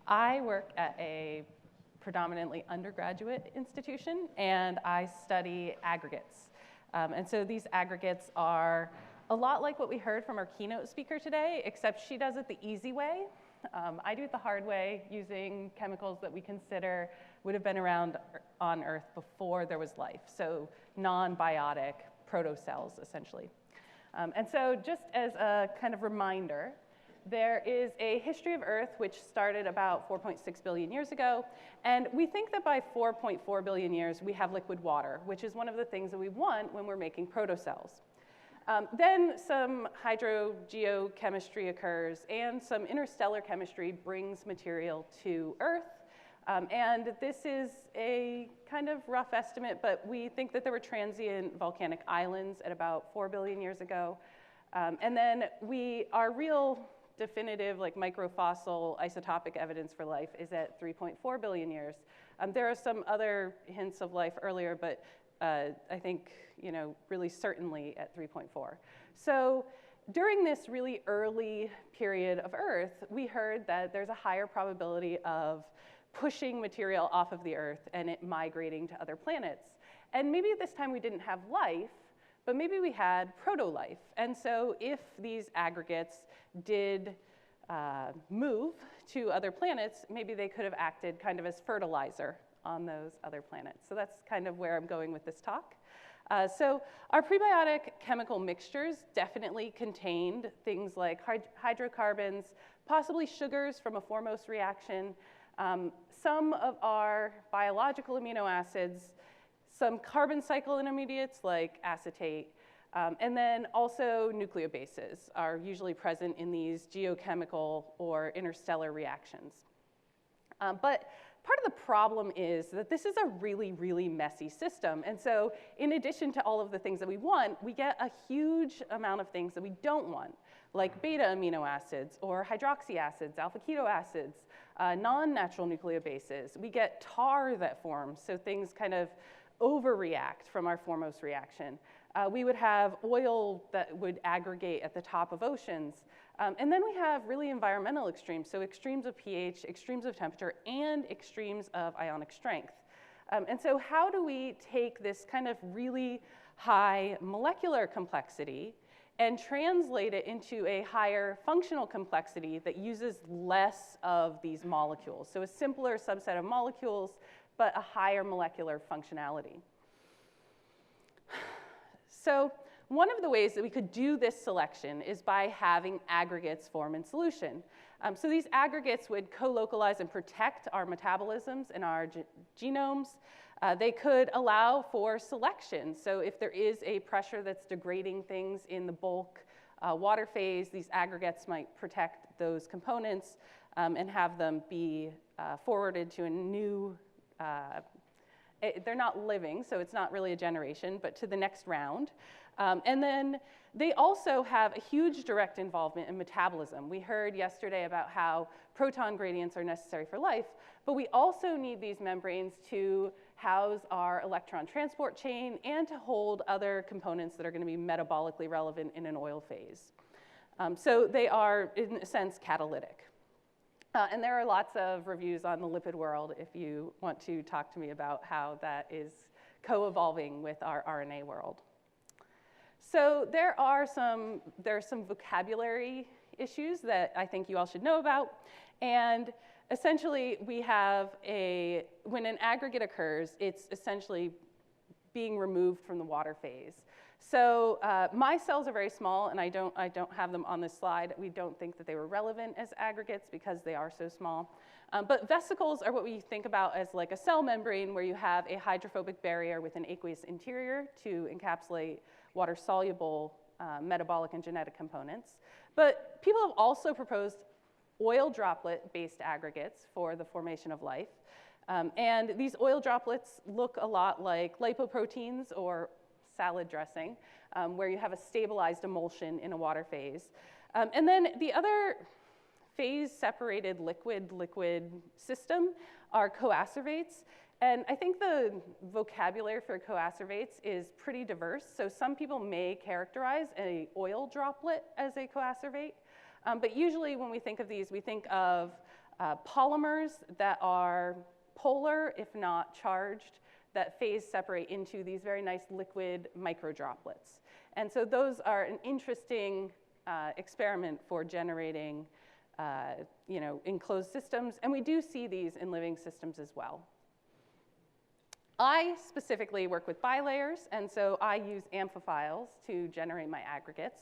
I work at a predominantly undergraduate institution, and I study aggregates. And so these aggregates are a lot like what we heard from our keynote speaker today, except she does it the easy way. I do it the hard way, using chemicals that we consider would have been around on Earth before there was life, so non-biotic protocells, essentially. And so just as a kind of reminder, there is a history of Earth which started about 4.6 billion years ago, and we think that by 4.4 billion years we have liquid water, which is one of the things that we want when we're making protocells. Then some hydrogeochemistry occurs, and some interstellar chemistry brings material to Earth. And this is a kind of rough estimate, but we think that there were transient volcanic islands at about 4 billion years ago. And then our real definitive, like microfossil isotopic evidence for life is at 3.4 billion years. There are some other hints of life earlier, but I think, really certainly at 3.4. So during this really early period of Earth, we heard that there's a higher probability of pushing material off of the Earth and it migrating to other planets. And maybe at this time we didn't have life, but maybe we had proto-life. And so if these aggregates did move to other planets, maybe they could have acted kind of as fertilizer on those other planets. So that's kind of where I'm going with this talk. So our prebiotic chemical mixtures definitely contained things like hydrocarbons, possibly sugars from a foremost reaction, some of our biological amino acids, some carbon cycle intermediates like acetate, and then also nucleobases are usually present in these geochemical or interstellar reactions. But part of the problem is that this is a really, really messy system. And so in addition to all of the things that we want, we get a huge amount of things that we don't want, like beta amino acids or hydroxy acids, alpha keto acids, non-natural nucleobases. We get tar that forms, so things kind of overreact from our foremost reaction. We would have oil that would aggregate at the top of oceans. And then we have really environmental extremes, so extremes of pH, extremes of temperature, and extremes of ionic strength. And so how do we take this kind of really high molecular complexity and translate it into a higher functional complexity that uses less of these molecules? So a simpler subset of molecules, but a higher molecular functionality. So one of the ways that we could do this selection is by having aggregates form in solution. So these aggregates would co-localize and protect our metabolisms and our genomes. They could allow for selection. So if there is a pressure that's degrading things in the bulk water phase, these aggregates might protect those components and have them be forwarded to a new they're not living, so it's not really a generation, but to the next round. And then they also have a huge direct involvement in metabolism. We heard yesterday about how proton gradients are necessary for life, but we also need these membranes to house our electron transport chain and to hold other components that are going to be metabolically relevant in an oil phase. So they are, in a sense, catalytic. And there are lots of reviews on the lipid world if you want to talk to me about how that is co-evolving with our RNA world. So there's some vocabulary issues that I think you all should know about. And essentially, we have when an aggregate occurs, it's essentially being removed from the water phase. So my cells are very small, and I don't have them on this slide. We don't think that they were relevant as aggregates because they are so small. But vesicles are what we think about as like a cell membrane where you have a hydrophobic barrier with an aqueous interior to encapsulate water-soluble metabolic and genetic components. But people have also proposed oil droplet-based aggregates for the formation of life. And these oil droplets look a lot like lipoproteins or salad dressing, where you have a stabilized emulsion in a water phase. And then the other phase-separated liquid-liquid system are coacervates. And I think the vocabulary for coacervates is pretty diverse. So some people may characterize an oil droplet as a coacervate. But usually when we think of these, we think of polymers that are polar, if not charged, that phase separate into these very nice liquid microdroplets. And so those are an interesting experiment for generating enclosed systems, and we do see these in living systems as well. I specifically work with bilayers, and so I use amphiphiles to generate my aggregates.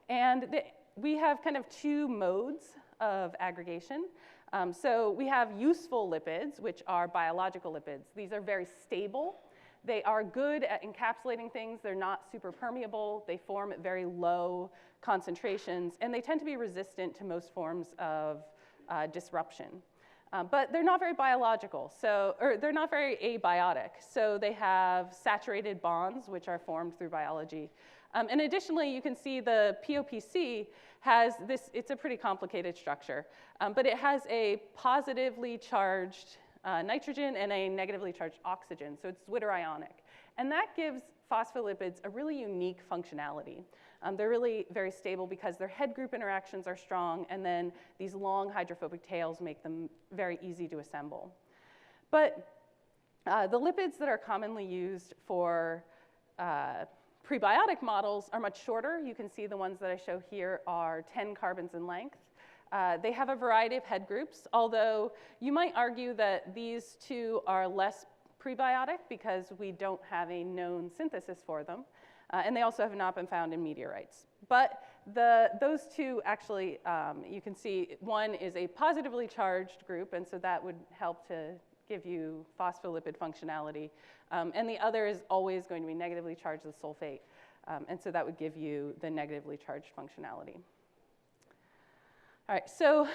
And we have kind of two modes of aggregation. So we have useful lipids, which are biological lipids. These are very stable. They are good at encapsulating things. They're not super permeable. They form at very low concentrations, and they tend to be resistant to most forms of disruption. But they're not very biological, or they're not very abiotic. So they have saturated bonds, which are formed through biology. And additionally, you can see the POPC has this, it's a pretty complicated structure, but it has a positively charged nitrogen and a negatively charged oxygen, so it's zwitterionic. And that gives phospholipids a really unique functionality. They're really very stable because their head group interactions are strong, and then these long hydrophobic tails make them very easy to assemble. But the lipids that are commonly used for prebiotic models are much shorter. You can see the ones that I show here are 10 carbons in length. They have a variety of head groups, although you might argue that these two are less prebiotic because we don't have a known synthesis for them. And they also have not been found in meteorites. But those two actually, you can see one is a positively charged group, and so that would help to give you phospholipid functionality. And the other is always going to be negatively charged with sulfate. And so that would give you the negatively charged functionality. All right, so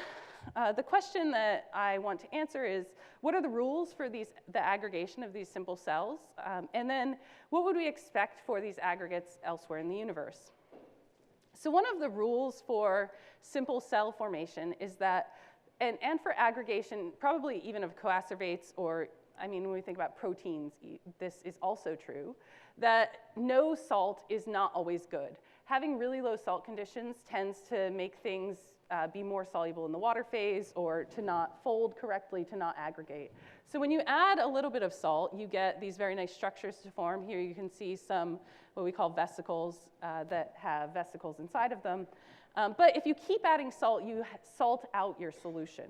the question that I want to answer is, what are the rules for the aggregation of these simple cells? And then what would we expect for these aggregates elsewhere in the universe? So one of the rules for simple cell formation is that, and for aggregation, probably even of coacervates, or I mean, when we think about proteins, this is also true, that no salt is not always good. Having really low salt conditions tends to make things be more soluble in the water phase, or to not fold correctly, to not aggregate. So when you add a little bit of salt, you get these very nice structures to form. Here you can see some what we call vesicles that have vesicles inside of them. But if you keep adding salt, you salt out your solution.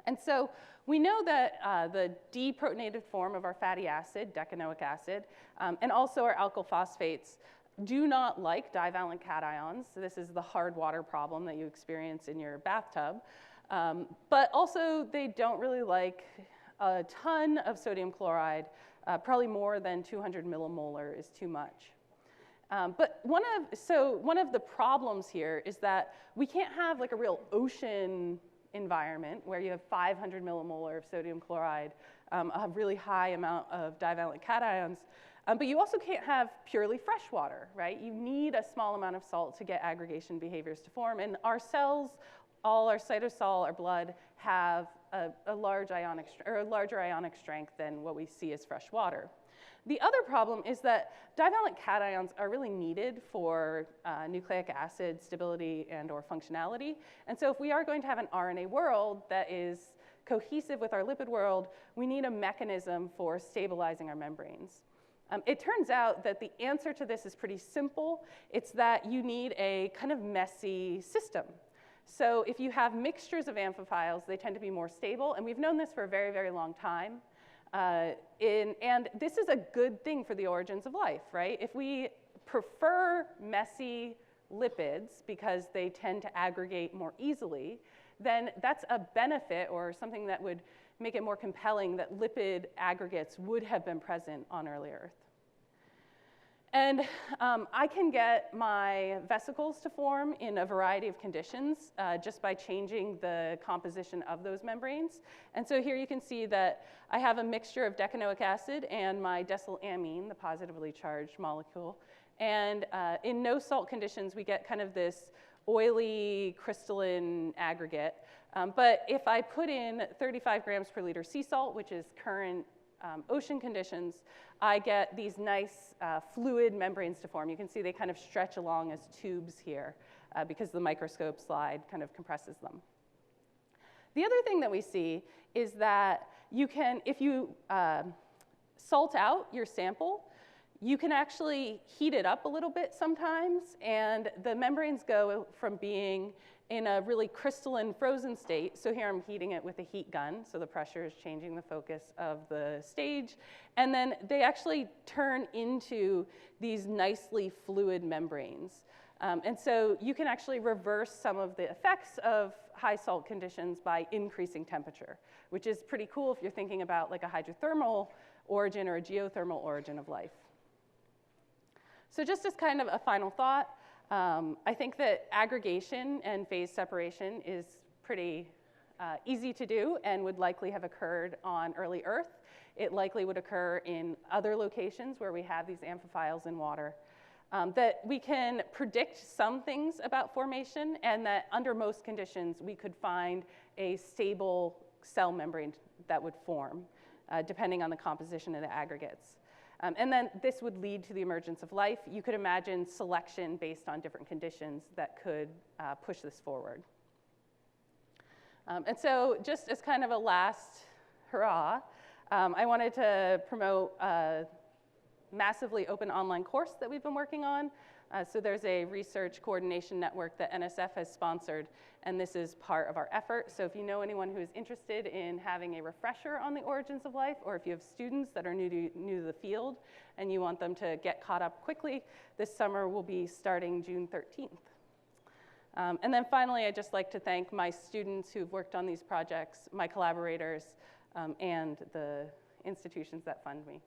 And so we know that the deprotonated form of our fatty acid, decanoic acid, and also our alkyl phosphates do not like divalent cations. So this is the hard water problem that you experience in your bathtub. But also they don't really like a ton of sodium chloride. Probably more than 200 millimolar is too much. But one of the problems here is that we can't have like a real ocean environment where you have 500 millimolar of sodium chloride, a really high amount of divalent cations. But you also can't have purely fresh water, right? You need a small amount of salt to get aggregation behaviors to form. And our cells, all our cytosol, our blood, have a larger ionic strength than what we see as fresh water. The other problem is that divalent cations are really needed for nucleic acid stability and or functionality. And so if we are going to have an RNA world that is cohesive with our lipid world, we need a mechanism for stabilizing our membranes. It turns out that the answer to this is pretty simple. It's that you need a kind of messy system. So if you have mixtures of amphiphiles, they tend to be more stable. And we've known this for a very, very long time. And this is a good thing for the origins of life, right? If we prefer messy lipids because they tend to aggregate more easily, then that's a benefit or something that would make it more compelling that lipid aggregates would have been present on early Earth. And I can get my vesicles to form in a variety of conditions just by changing the composition of those membranes. And so here you can see that I have a mixture of decanoic acid and my decylamine, the positively charged molecule. And in no salt conditions, we get kind of this oily crystalline aggregate. But if I put in 35 grams per liter sea salt, which is current ocean conditions, I get these nice fluid membranes to form. You can see they kind of stretch along as tubes here because the microscope slide kind of compresses them. The other thing that we see is that you can, if you salt out your sample, you can actually heat it up a little bit sometimes, and the membranes go from being in a really crystalline frozen state. So here I'm heating it with a heat gun, so the pressure is changing the focus of the stage. And then they actually turn into these nicely fluid membranes. And so you can actually reverse some of the effects of high salt conditions by increasing temperature, which is pretty cool if you're thinking about like a hydrothermal origin or a geothermal origin of life. So just as kind of a final thought, I think that aggregation and phase separation is pretty easy to do and would likely have occurred on early Earth. It likely would occur in other locations where we have these amphiphiles in water. That we can predict some things about formation, and that under most conditions we could find a stable cell membrane that would form, depending on the composition of the aggregates. And then this would lead to the emergence of life. You could imagine selection based on different conditions that could push this forward. And so just as kind of a last hurrah, I wanted to promote a massively open online course that we've been working on. So there's a research coordination network that NSF has sponsored, and this is part of our effort. So if you know anyone who is interested in having a refresher on the origins of life, or if you have students that are new to the field and you want them to get caught up quickly, this summer will be starting June 13th. And then finally, I'd just like to thank my students who've worked on these projects, my collaborators, and the institutions that fund me.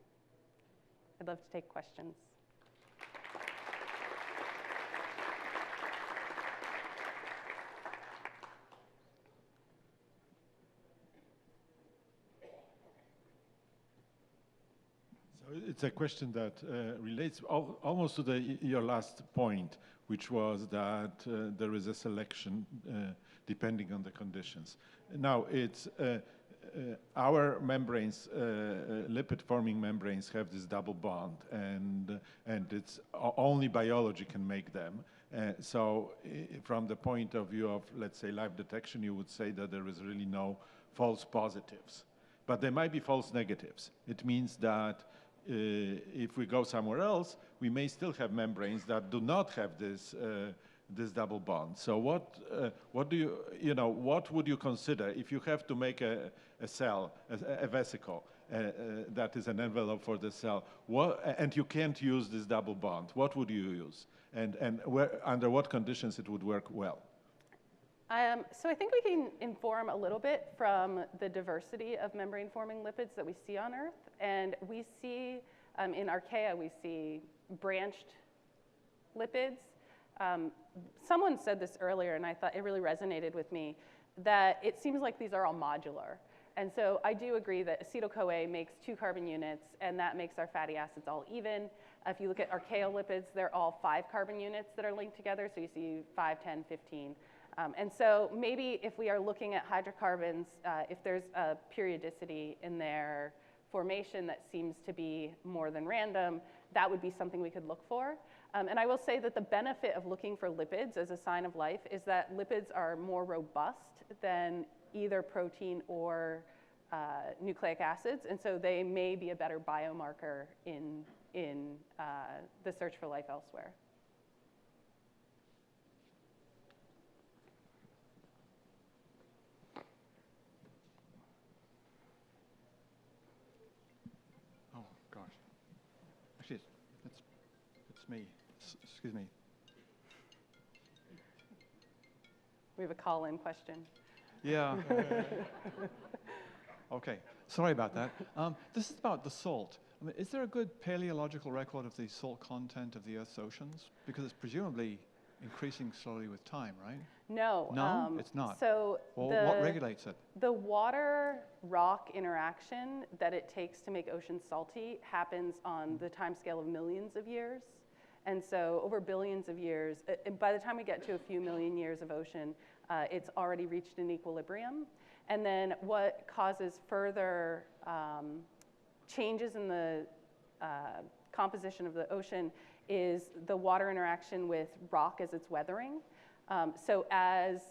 I'd love to take questions. It's a question that relates almost to your last point, which was that there is a selection depending on the conditions. Now, it's our membranes, lipid-forming membranes, have this double bond, and it's only biology can make them. So from the point of view of, let's say, live detection, you would say that there is really no false positives. But there might be false negatives. It means that if we go somewhere else, we may still have membranes that do not have this this double bond. So what do what would you consider if you have to make a cell, a vesicle that is an envelope for the cell, and you can't use this double bond? What would you use, and under what conditions it would work well? So I think we can inform a little bit from the diversity of membrane-forming lipids that we see on Earth. And we see, in archaea, we see branched lipids. Someone said this earlier, and I thought it really resonated with me, that it seems like these are all modular. And so I do agree that acetyl-CoA makes 2 carbon units, and that makes our fatty acids all even. If you look at archaeal lipids, they're all 5 carbon units that are linked together, so you see 5, 10, 15. And so maybe if we are looking at hydrocarbons, if there's a periodicity in their formation that seems to be more than random, that would be something we could look for. And I will say that the benefit of looking for lipids as a sign of life is that lipids are more robust than either protein or nucleic acids, and so they may be a better biomarker in the search for life elsewhere. It's me. Excuse me. We have a call-in question. Yeah. Okay. Sorry about that. This is about the salt. I mean, is there a good paleological record of the salt content of the Earth's oceans? Because it's presumably increasing slowly with time, right? No. No, it's not. So what regulates it? The water-rock interaction that it takes to make oceans salty happens on the timescale of millions of years. And so over billions of years, by the time we get to a few million years of ocean, it's already reached an equilibrium. And then what causes further changes in the composition of the ocean is the water interaction with rock as it's weathering. So as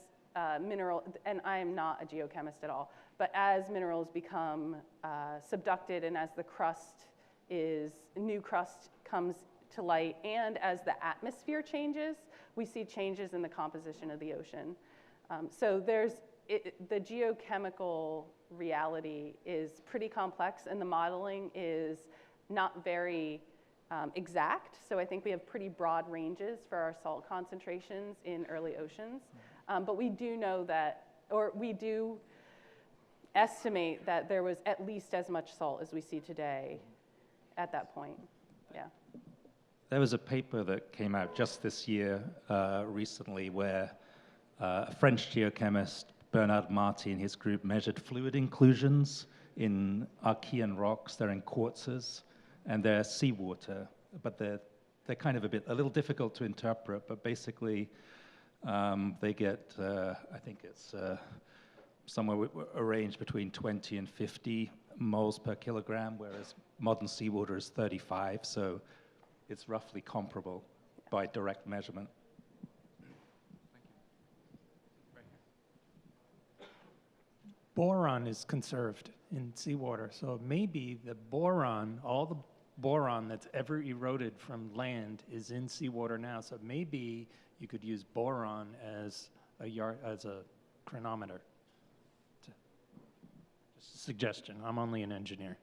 mineral, and I am not a geochemist at all, but as minerals become subducted and as the new crust comes to light, and as the atmosphere changes, we see changes in the composition of the ocean. So the geochemical reality is pretty complex, and the modeling is not very exact. So I think we have pretty broad ranges for our salt concentrations in early oceans. But we do know that, or we do estimate that there was at least as much salt as we see today at that point. Yeah. There was a paper that came out just this year, recently, where a French geochemist, Bernard Marty, and his group measured fluid inclusions in Archean rocks. They're in quartzes, and they're seawater, but they're kind of a little difficult to interpret. But basically, they get, I think it's somewhere a range between 20 and 50 moles per kilogram, whereas modern seawater is 35. So it's roughly comparable by direct measurement. Boron is conserved in seawater, so maybe the boron, all the boron that's ever eroded from land is in seawater now. So maybe you could use boron as a chronometer. Just a suggestion. I'm only an engineer.